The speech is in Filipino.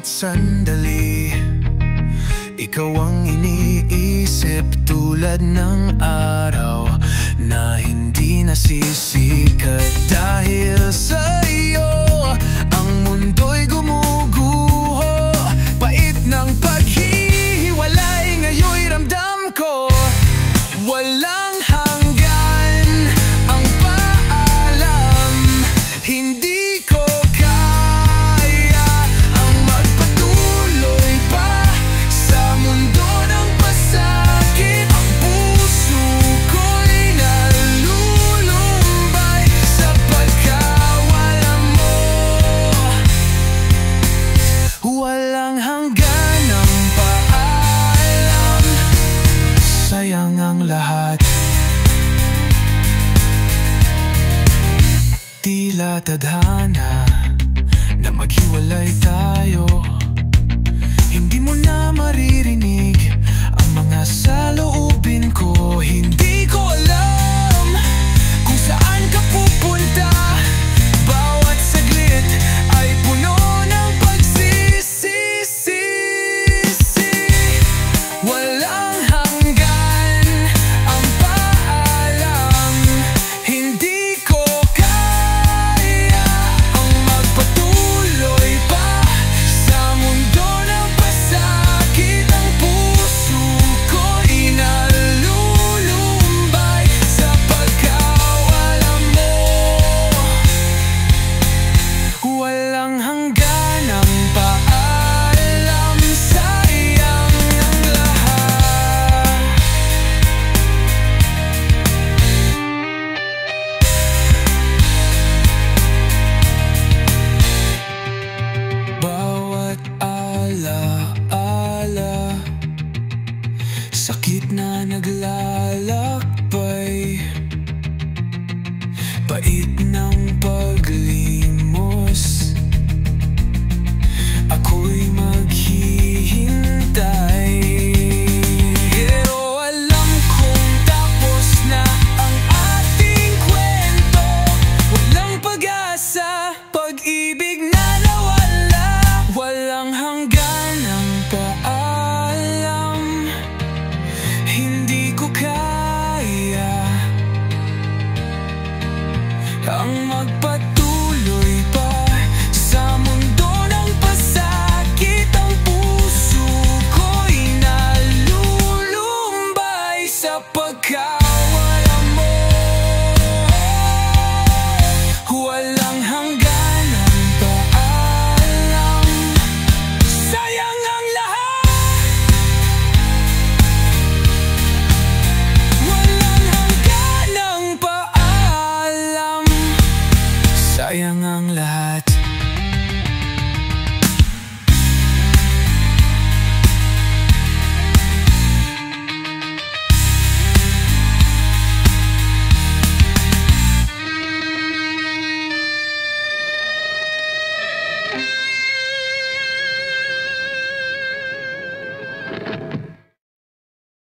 bawat sandali. Ikaw ang iniisip tulad ng araw na hindi nasisikat. Dahil sa iyo, ang mundo'y gumuguho. Pait ng paghihiwalay, ngayon'y ramdam ko. Walang hanggan ang paalam, hindi ko kaya ang magpatuloy pa sa mundo ng pasakit. Ang puso ko'y nalulumbay sa pagkawala mo. Walang hanggan ang paalam, sayang ang lahat. Tila tadhana na maghiwalay tayo. Hindi mo na maririnig ang mga saloobin ko. Hindi ko alam kung saan ka pupunta. Bawat saglit ay puno ng pagsisisi. Walang hanggan ang paalam, hindi ko kaya ang magpatuloy pa sa mundo ng pasakit. Ang puso ko'y nalulumbay sa pagkawala mo. Walang hanggan ang paalam, sayang ang lahat. Bawat alaala, sakit na naglalakbay. Pait ng paglimos, ako'y maghihintay. Pero alam kong tapos na ang ating kwento. Walang pag-asa, pag-ibig na nawala. Walang hanggan ang paalam, hindi ko kaya ang magpatuloy pa sa mundo ng pasakit. Ang puso ko'y nalulumbay sa pagkawala mo. Walang hanggan ang paalam, sayang ang lahat. Walang hanggan ang paalam, sayang ang lahat.